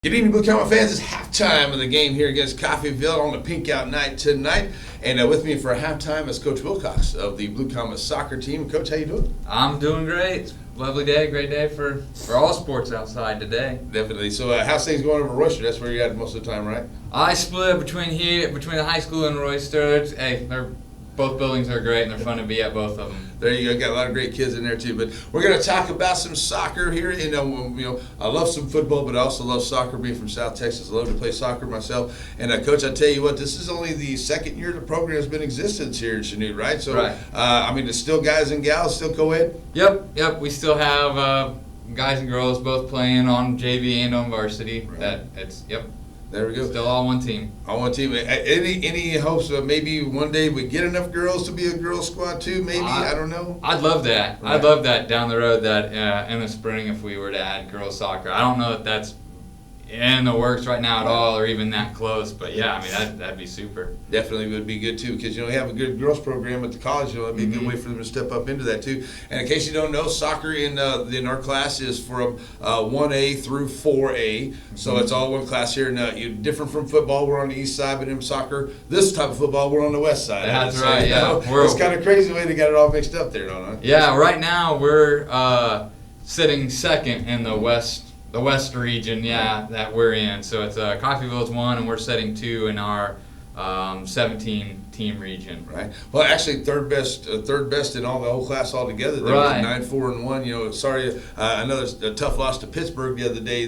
Good evening, Blue Comet fans. It's halftime of the game here against Coffeyville on the Pink Out night tonight. And with me for halftime is Coach Wilcox of the Blue Comet soccer team. Coach, how you doing? I'm doing great. Lovely day, great day for all sports outside today. Definitely. So how's things going over Royster? That's where you're at most of the time, right? I split between the high school and Royster. Both buildings are great and they're fun to be at both of them. There you go. Got a lot of great kids in there too. But we're going to talk about some soccer here. I love some football, but I also love soccer. Being from South Texas, I love to play soccer myself. And Coach, I tell you what, this is only the second year the program has been in existence here in Chanute, right? So, right. There's still guys and gals, still co-ed. Yep. We still have guys and girls both playing on JV and on varsity. Right. There we go. Still all one team. All one team. Any hopes of maybe one day we get enough girls to be a girls squad too? Maybe I don't know. I'd love that. Right. I'd love that down the road. That in the spring, if we were to add girls soccer, I don't know if that's in the works right now at all, or even that close. But yeah, that'd be super. Definitely would be good too, because you have a good girls program at the college. That'd be a good way for them to step up into that too. And in case you don't know, soccer in our class is from 1A through 4A, so it's all one class here. And you're different from football. We're on the east side, but in soccer, this type of football, we're on the west side. That's right. Yeah, it's kind of crazy the way they got it all mixed up there, don't it? Yeah. Right now we're sitting second in the west region, that we're in. So it's Coffeyville's 1, and we're setting 2 in our 17-team region. Right. Well, actually, third best in the whole class altogether. They right. 9-4-1. Sorry, another tough loss to Pittsburgh the other day.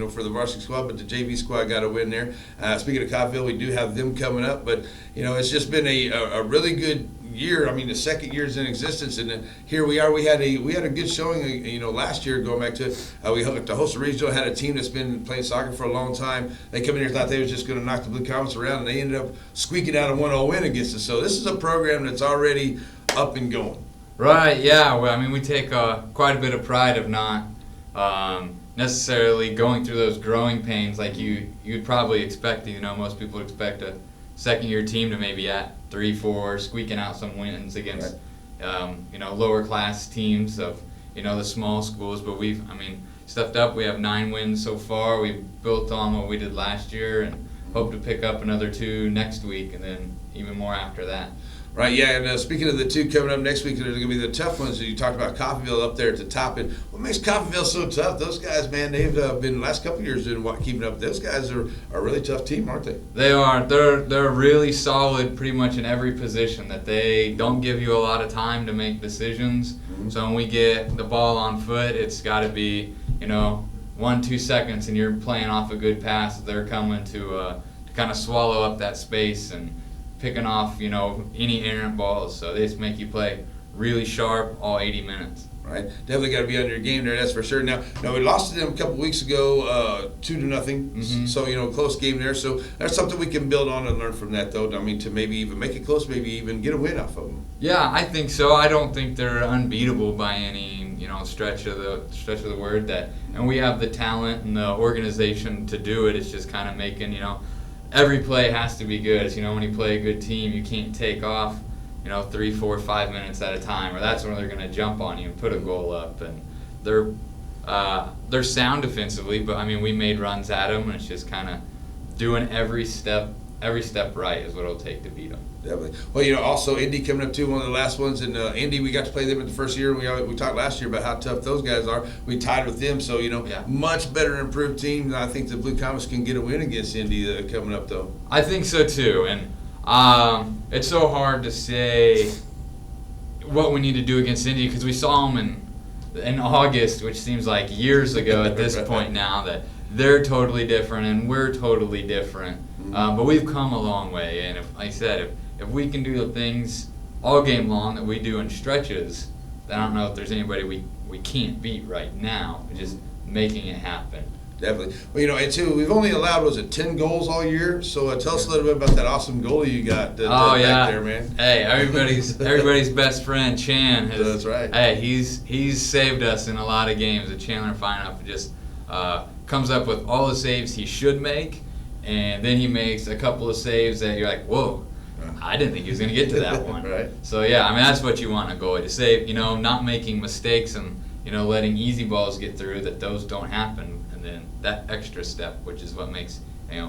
For the varsity squad, but the JV squad got a win there. Speaking of Coffeyville, we do have them coming up, but it's just been a really good year. The second year's in existence, and here we are. We had a good showing. Last year, going back to we hooked up to Hosta Regional, had a team that's been playing soccer for a long time. They come in here, thought they was just going to knock the Blue Comets around, and they ended up squeaking out a 1-0 win against us. So this is a program that's already up and going. Right. Yeah. Well, we take quite a bit of pride of not necessarily going through those growing pains like you'd probably expect. Most people expect a second-year team to maybe at 3-4, squeaking out some wins against, lower class teams of, the small schools. But we've, stepped up. We have 9 wins so far. We've built on what we did last year and hope to pick up another 2 next week, and then even more after that. Right, yeah, and speaking of the 2 coming up next week, they're going to be the tough ones. You talked about Coffeyville up there at the top. And what makes Coffeyville so tough? Those guys, man, they've been the last couple of years doing keeping up. Those guys are a really tough team, aren't they? They are. They're really solid pretty much in every position, that they don't give you a lot of time to make decisions. Mm-hmm. So when we get the ball on foot, it's got to be, 1-2 seconds, and you're playing off a good pass. They're coming to kind of swallow up that space and picking off, any errant balls. So they just make you play really sharp all 80 minutes. Right. Definitely got to be on your game there, that's for sure. Now we lost to them a couple weeks ago, 2-0. Mm-hmm. So, close game there. So that's something we can build on and learn from that, though. To maybe even make it close, maybe even get a win off of them. Yeah, I think so. I don't think they're unbeatable by any, stretch of the word. And we have the talent and the organization to do it. It's just kind of making, every play has to be good. It's, when you play a good team, you can't take off, 3, 4, 5 minutes at a time, or that's when they're going to jump on you and put a goal up. And they're sound defensively, but we made runs at them, and it's just kind of doing every step right is what it'll take to beat them. Definitely. Well, also Indy coming up too, one of the last ones. And Indy, we got to play them in the first year. We talked last year about how tough those guys are. We tied with them, so much better improved team. I think the Blue Comets can get a win against Indy coming up, though. I think so too, and it's so hard to say what we need to do against Indy, because we saw them in August, which seems like years ago at this point now, that they're totally different and we're totally different. Mm-hmm. But we've come a long way, and if we can do the things all game long that we do in stretches, then I don't know if there's anybody we can't beat right now. We're just making it happen. Definitely. Well, and too, we've only allowed, 10 goals all year? So tell us a little bit about that awesome goalie you got back there, man. Hey, everybody's best friend, Chan. That's right. Hey, he's saved us in a lot of games. The Chandler Fine just comes up with all the saves he should make, and then he makes a couple of saves that you're like, whoa. I didn't think he was going to get to that one. Right. So, that's what you want a goalie to save, not making mistakes and, letting easy balls get through, that those don't happen. And and then that extra step, which is what makes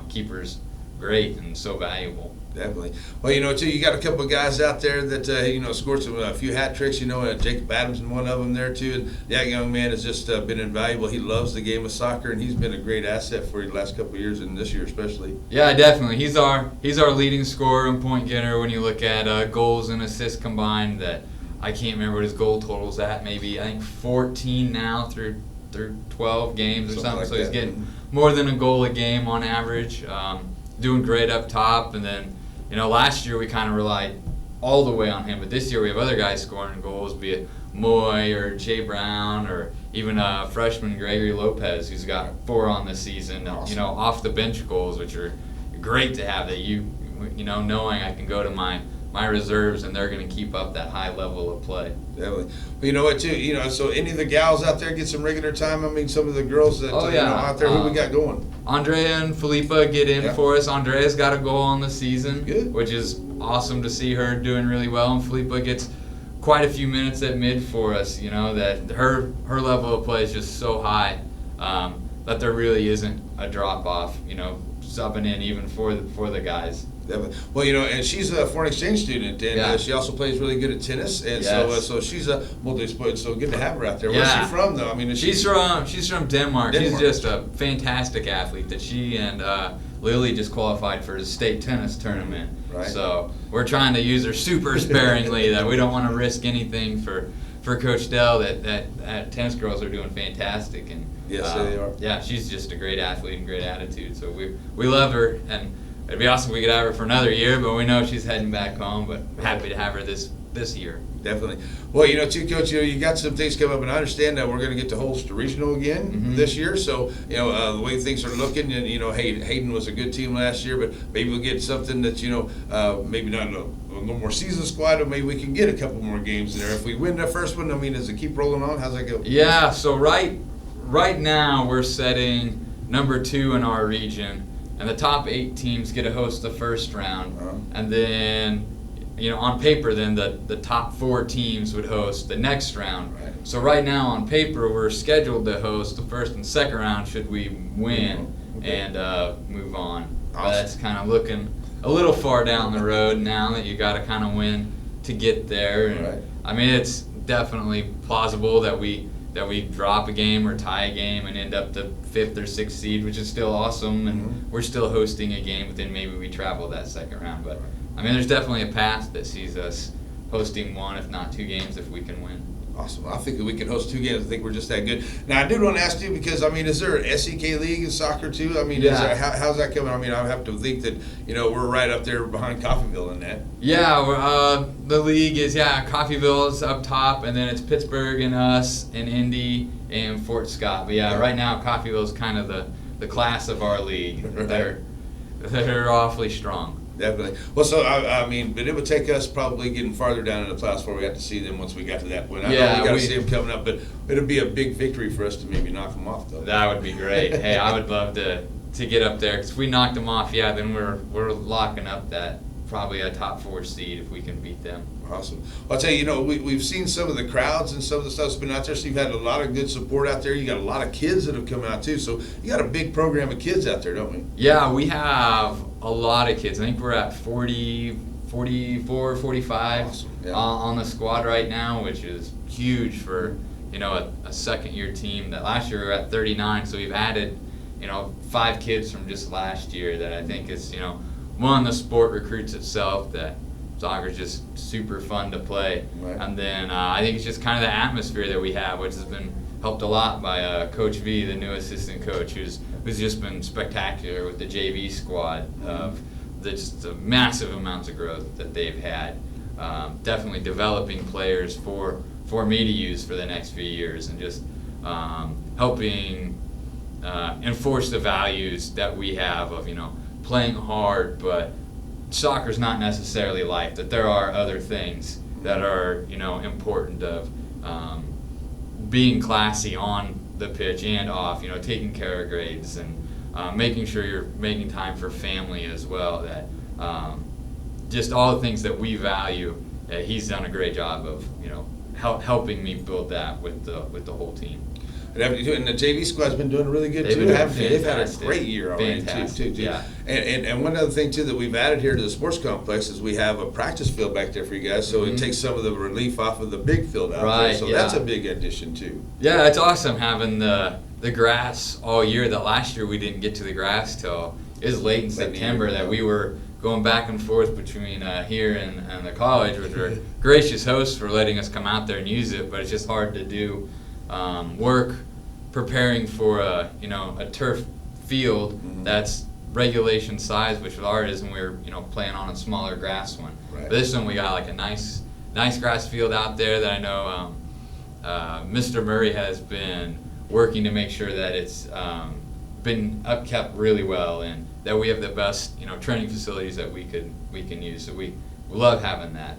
keepers great and so valuable. Definitely. Well, too, you got a couple of guys out there that, scored a few hat tricks, Jacob Adams and one of them there, too. And that young man has just been invaluable. He loves the game of soccer, and he's been a great asset for you the last couple of years, and this year especially. Yeah, definitely. He's our leading scorer and point getter when you look at goals and assists combined. That I can't remember what his goal total's at. Maybe, I think, 14 now through 12 games or something. Like so that. He's getting more than a goal a game on average. Doing great up top, and then last year we kind of relied all the way on him, but this year we have other guys scoring goals, be it Moy or Jay Brown or even freshman Gregory Lopez, who's got 4 on the season. Awesome. Off the bench goals, which are great to have. That knowing I can go to my reserves and they're going to keep up that high level of play. Definitely. Well, you know what, too? So any of the gals out there get some regular time? I mean, some of the girls that out there, who we got going? Andrea and Felipa get in for us. Andrea's got a goal on the season, Good. Which is awesome to see her doing really well. And Felipa gets quite a few minutes at mid for us. That her level of play is just so high that there really isn't a drop off. Subbing in even for the guys. Definitely. Well, and she's a foreign exchange student, and she also plays really good at tennis, and so she's a multi-sport. So good to have her out there. Where's she from, though? I mean, she's from Denmark. She's just a fantastic athlete. That she and Lily just qualified for the state tennis tournament. Right. So we're trying to use her super sparingly. That we don't want to risk anything for Coach Dell. That tennis girls are doing fantastic, and yes, they are. Yeah, she's just a great athlete and great attitude. So we love her, and it'd be awesome if we could have her for another year, but we know she's heading back home. But happy to have her this year. Definitely. Well, too, Coach, you got some things coming up, and I understand that we're going to get to host the regional again this year. So, the way things are looking, and Hayden was a good team last year, but maybe we'll get something that maybe not a little more season squad, but maybe we can get a couple more games there. If we win the first one, does it keep rolling on? How's that go? Yeah. So right now we're setting number 2 in our region. And the top 8 teams get to host the first round, and then, on paper, then the top 4 teams would host the next round. Right. So right now, on paper, we're scheduled to host the first and second round should we win and move on. Awesome. But that's kind of looking a little far down the road now that you got to kind of win to get there. And, right. I mean, it's definitely plausible that we drop a game or tie a game and end up the 5th or 6th seed, which is still awesome, and we're still hosting a game, but then maybe we travel that second round. But I mean, there's definitely a path that sees us hosting 1, if not 2 games if we can win. Awesome. I think that we can host 2 games. I think we're just that good. Now, I did want to ask you because, is there an SEK league in soccer too? How's that coming? I have to think that, we're right up there behind Coffeyville in that. Yeah, the league is, Coffeyville is up top, and then it's Pittsburgh and us and Indy and Fort Scott. But right now Coffeyville is kind of the class of our league. Right. They're awfully strong. Definitely. Well, so, but it would take us probably getting farther down in the class before we got to see them once we got to that point. I know we got to see them coming up, but it'll be a big victory for us to maybe knock them off, though. That would be great. Hey, I would love to get up there, because if we knocked them off, then we're locking up that probably a top 4 seed if we can beat them. Awesome. Well, I'll tell you, we've seen some of the crowds and some of the stuff's been out there, so you've had a lot of good support out there. You got a lot of kids that have come out, too, so you got a big program of kids out there, don't we? Yeah, we have a lot of kids. I think we're at 44, 45 awesome. On the squad right now, which is huge for, a second-year team. That last year we were at 39, so we've added, 5 kids from just last year that I think is, one, the sport recruits itself, that soccer is just super fun to play. Right. And then I think it's just kind of the atmosphere that we have, which has been helped a lot by Coach V, the new assistant coach, who's just been spectacular with the JV squad of just the massive amounts of growth that they've had. Definitely developing players for me to use for the next few years, and just helping enforce the values that we have of, playing hard, but soccer's not necessarily life, that there are other things that are, important of being classy on the pitch and off, taking care of grades and making sure you're making time for family as well, that just all the things that we value. He's done a great job of, helping me build that with the whole team. And the JV squad's been doing really good They've too, been doing haven't they? They've had a fantastic. great year already Fantastic, too. yeah. And one other thing too that we've added here to the sports complex is we have a practice field back there for you guys, so it takes some of the relief off of the big field out there. So that's a big addition too. Yeah, it's awesome having the grass all year. That last year we didn't get to the grass till it was late in September that we were going back and forth between here and the college, which are gracious hosts for letting us come out there and use it. But it's just hard to do work preparing for a turf field that's regulation size, which ours is, and we were playing on a smaller grass one. Right. But this one we got like a nice grass field out there that I know Mr. Murray has been working to make sure that it's been upkept really well, and that we have the best training facilities that we can use. So we love having that.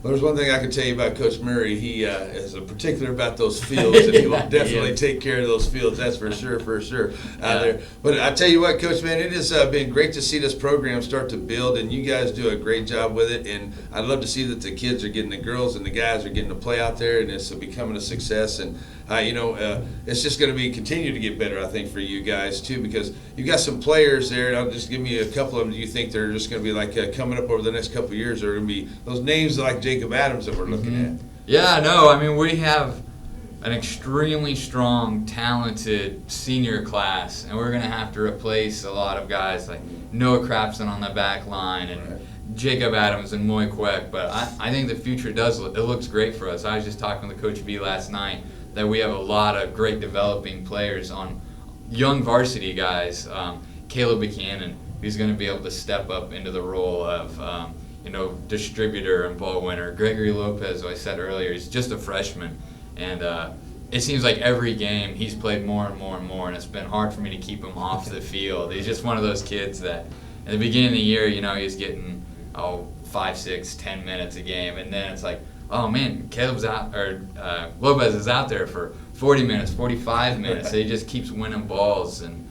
Well, there's one thing I can tell you about Coach Murray. He is a particular about those fields, and he will definitely take care of those fields. That's for sure there. But I tell you what, Coach, man, it has been great to see this program start to build, and you guys do a great job with it. And I'd love to see that the kids are getting, the girls and the guys are getting to play out there, and it's becoming a success. And it's just going to be continue to get better, I think, for you guys too, because you've got some players there. I'll just give me a couple of them. Do you think they're just going to be like coming up over the next couple of years? Are going to be those names like Jacob Adams that we're looking at? Yeah, no, I mean, we have an extremely strong, talented senior class, and we're going to have to replace a lot of guys like Noah Crapson on the back line and Jacob Adams and Moy Queck. But I think the future looks great for us. I was just talking with Coach B last night that we have a lot of great developing players on young varsity guys. Caleb Buchanan, who's going to be able to step up into the role of distributor and ball winner. Gregory Lopez, who I said earlier, is just a freshman, and it seems like every game he's played more and more and more, and it's been hard for me to keep him off the field. He's just one of those kids that in the beginning of the year, he's getting 5, 6, 10 minutes a game, and then it's like, oh man, Caleb's out, or Lopez is out there for 40 minutes, 45 minutes. So he just keeps winning balls and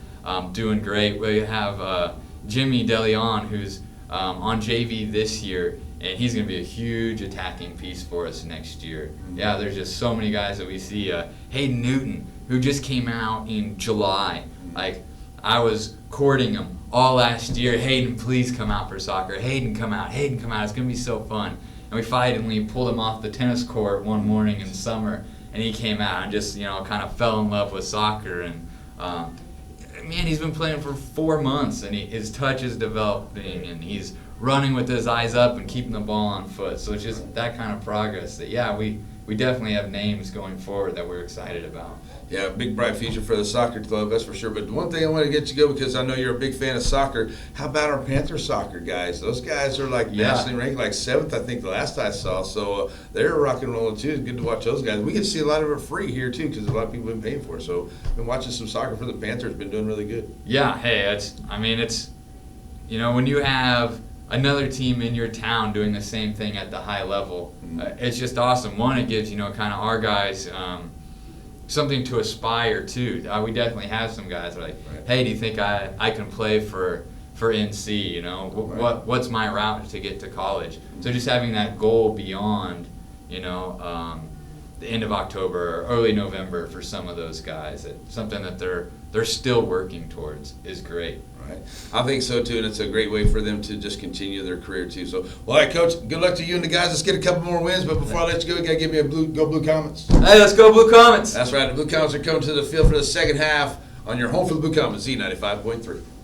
doing great. We have Jimmy DeLeon, who's on JV this year, and he's going to be a huge attacking piece for us next year. Yeah, there's just so many guys that we see. Hayden Newton, who just came out in July. Like, I was courting him all last year. Hayden, please come out for soccer. Hayden, come out. Hayden, come out. It's going to be so fun. And we finally pulled him off the tennis court one morning in summer, and he came out and just, kind of fell in love with soccer. And man, he's been playing for 4 months, and his touch is developing, and he's running with his eyes up and keeping the ball on foot. So it's just that kind of progress that, we definitely have names going forward that we're excited about. Yeah, big bright future for the soccer club, that's for sure. But one thing I want to get you to go, because I know you're a big fan of soccer, how about our Panther soccer guys? Those guys are like nationally ranked, like 7th, I think, the last I saw. So they're rock and rolling too. It's good to watch those guys. We get to see a lot of it free here too, because a lot of people have been paying for it. So been watching some soccer for the Panthers, been doing really good. Yeah, hey, it's when you have another team in your town doing the same thing at the high level, it's just awesome. One, it gives kind of our guys something to aspire to. We definitely have some guys that are like, hey, do you think I can play for NC? What's my route to get to college? So just having that goal beyond the end of October or early November for some of those guys, it's something that they're still working towards, is great. Right. I think so too, and it's a great way for them to just continue their career too. So, well, all right, Coach, good luck to you and the guys. Let's get a couple more wins, but before I let you go, you got to give me a Go Blue Comets. Hey, let's go Blue Comets. That's right. The Blue Comets are coming to the field for the second half on your home for the Blue Comets, Z95.3.